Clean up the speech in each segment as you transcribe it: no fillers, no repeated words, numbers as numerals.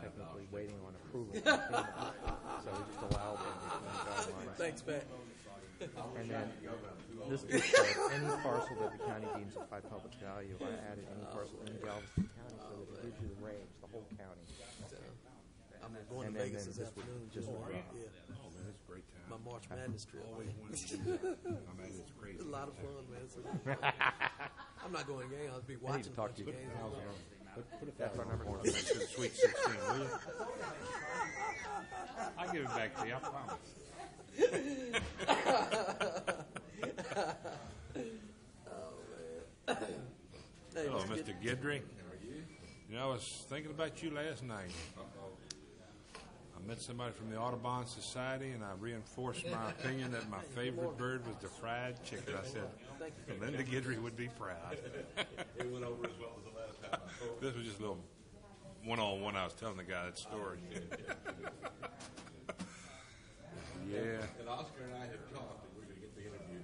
technically waiting on approval. from FEMA. So we just allow them the guidelines. Thanks, Pat. And then this just said any parcel that the county deems of high public value. I added any parcel in Galveston County so that it gives you the range, the whole county. I'm going And to then Vegas this this would afternoon. just Yeah. Oh man, it's a great time. My March Madness trip. Always wanted to do that. I mean, it's crazy. It's a lot of fun, man. I'm not going to game. I'll be I need watching to talk to you. games. Put a That's our number one. to the Sweet 16, will you? I'll give it back to you, I promise. Hey, Hello, Mr. Mr. Guidry. You know, I was thinking about you last night. I met somebody from the Audubon Society, and I reinforced my opinion that my favorite bird was the fried chicken. I said, Linda Guidry would be proud. It went over as well as the last time. This was just a little one-on-one. I was telling the guy that story. Yeah. And Oscar and I have talked, and we're going to get the interview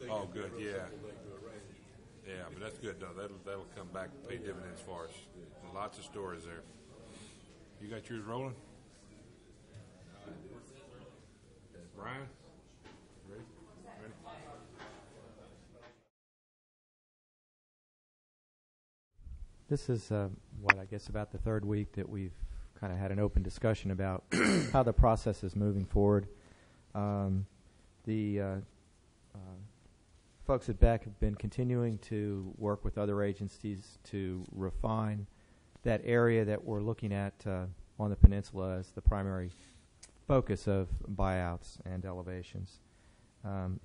done. Oh, good, yeah. Yeah, but that's good, though. That'll come back and pay dividends for us. Lots of stories there. You got yours rolling? Brian? Ready? This is what I guess about the third week that we've kind of had an open discussion about how the process is moving forward. The folks at Beck have been continuing to work with other agencies to refine that area that we're looking at on the peninsula as the primary focus of buyouts and elevations.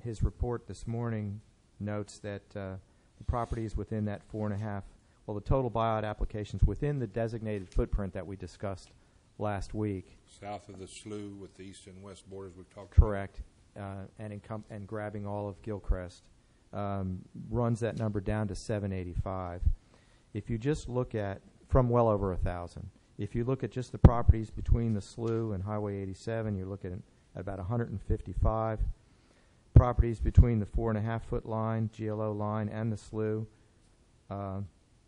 His report this morning notes that the properties within that the total buyout applications within the designated footprint that we discussed last week. South of the slough with the east and west borders we've talked Correct. And grabbing all of Gilcrest runs that number down to 785. If you just look at, from well over 1,000, if you look at just the properties between the slough and Highway 87, you're looking at about 155. Properties between the 4.5-foot line, GLO line, and the slough,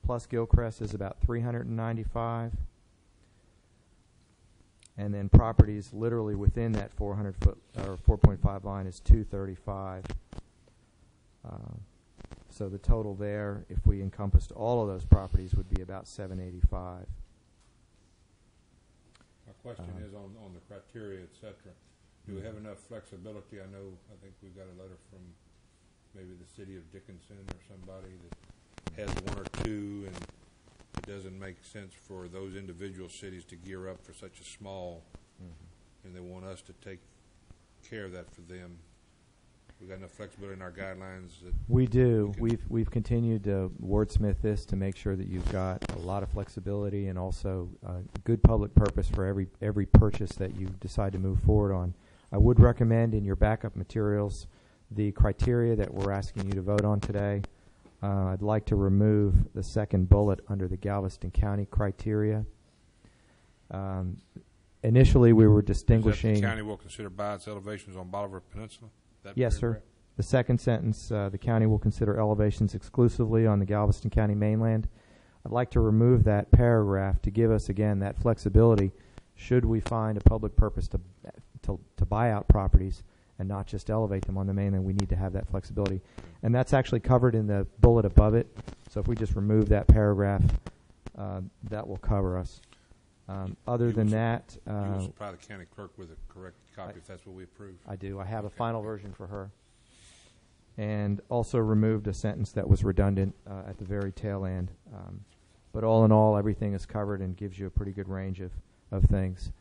plus Gilcrest is about 395. And then properties literally within that 400-foot or 4.5 line is 235. So the total there, if we encompassed all of those properties, would be about 785. My question is on the criteria, et cetera. Do we have enough flexibility? I think we've got a letter from maybe the city of Dickinson or somebody that has one or two, and it doesn't make sense for those individual cities to gear up for such a small, and they want us to take care of that for them. We've got enough flexibility in our guidelines that we do. We've continued to wordsmith this to make sure that you've got a lot of flexibility and also good public purpose for every purchase that you decide to move forward on. I would recommend in your backup materials the criteria that we're asking you to vote on today. I'd like to remove the second bullet under the Galveston County criteria. Initially, we were distinguishing. The county will consider buyouts elevations on Bolivar Peninsula? Yes, sir. The second sentence, the county will consider elevations exclusively on the Galveston County mainland. I'd like to remove that paragraph to give us, again, that flexibility should we find a public purpose to buy out properties and not just elevate them on the mainland. We need to have that flexibility. And that's actually covered in the bullet above it. So if we just remove that paragraph, that will cover us. Other than that, you will supply the county clerk with a correct copy if that's what we approve. I do. I have a final version for her. And also removed a sentence that was redundant at the very tail end. But all in all, everything is covered and gives you a pretty good range of things.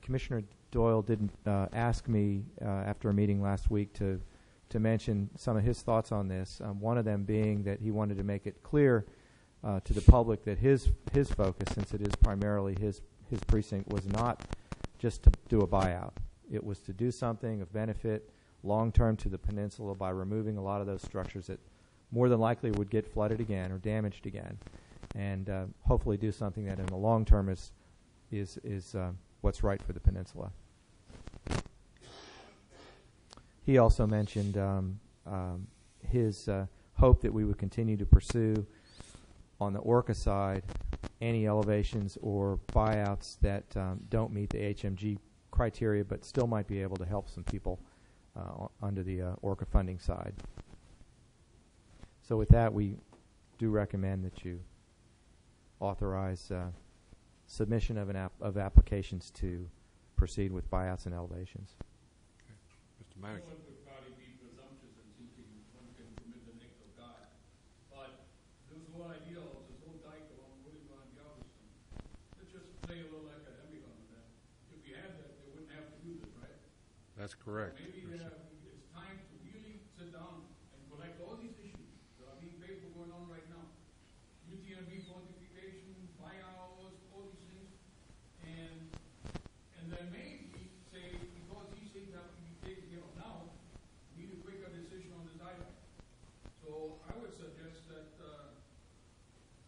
Commissioner Doyle didn't ask me after a meeting last week to mention some of his thoughts on this. One of them being that he wanted to make it clear to the public that his focus, since it is primarily his precinct, was not just to do a buyout. It was to do something of benefit long-term to the peninsula by removing a lot of those structures that more than likely would get flooded again or damaged again, and hopefully do something that in the long term is what's right for the peninsula. He also mentioned his hope that we would continue to pursue on the Orca side any elevations or buyouts that don't meet the HMG criteria, but still might be able to help some people under the ORCA funding side. So with that, we do recommend that you authorize submission of applications to proceed with buyouts and elevations. Mr. Manager. One would probably be presumptuous in thinking one can commit the act of God. But this whole idea of this whole dike along Woodlawn and Galveston, let's just play a little academic on that. If we had that, they wouldn't have to do this, right? That's correct. Maybe it's time to really sit down and collect all these issues that are being paid for going on right now. UTMB fortification, buyouts, all these things. And then maybe say, because these things have to be taken care of now, we need a quicker decision on this item. So I would suggest that,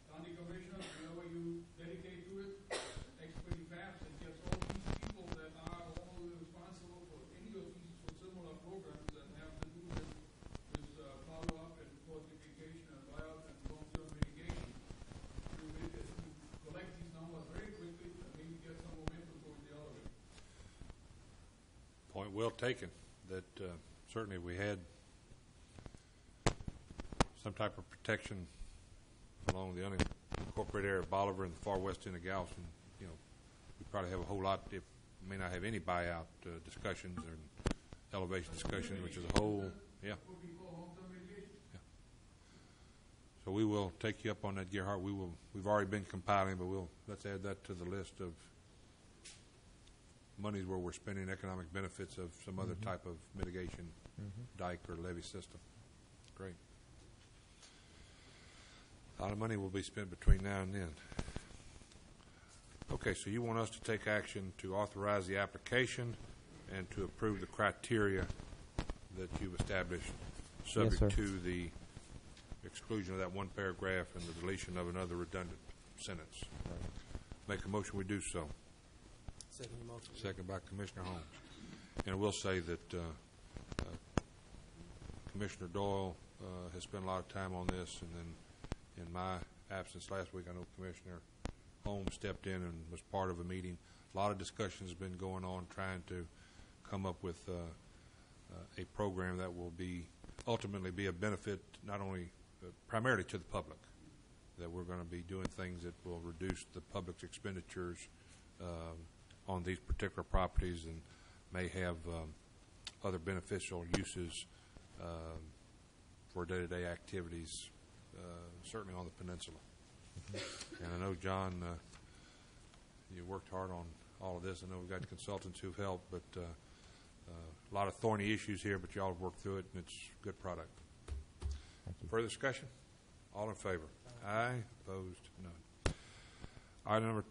County Commissioner, whenever you dedicate to it, expertly fast and get all these people that are all responsible for any of these for similar programs that have to do with follow-up and fortification and buyout and long-term mitigation. To collect these numbers very quickly and maybe get some momentum going the other way. Point well taken. That certainly we had some type of protection along the unincorporated area of Bolivar and the far west end of Galveston. You know, we probably have a whole lot. If may not have any buyout discussions or elevation discussions, which is a whole, yeah. So we will take you up on that, Gerhard. We've already been compiling, but let's add that to the list of monies where we're spending economic benefits of some other type of mitigation dike or levee system. Great. A lot of money will be spent between now and then. Okay, so you want us to take action to authorize the application and to approve the criteria that you've established, subject sir. to the exclusion of that one paragraph and the deletion of another redundant sentence. Make a motion we do so. Second motion. Second by Commissioner Holmes. And we'll say that Commissioner Doyle has spent a lot of time on this, and then in my absence last week, I know Commissioner Holmes stepped in and was part of a meeting. A lot of discussions have been going on trying to come up with a program that will ultimately be a benefit not only primarily to the public, that we're going to be doing things that will reduce the public's expenditures on these particular properties and may have other beneficial uses for day-to-day activities, certainly on the peninsula. And I know, John, you worked hard on all of this. I know we've got consultants who've helped, but a lot of thorny issues here, but y'all have worked through it, and it's a good product. Further discussion? All in favor? Aye. Opposed? None. Item number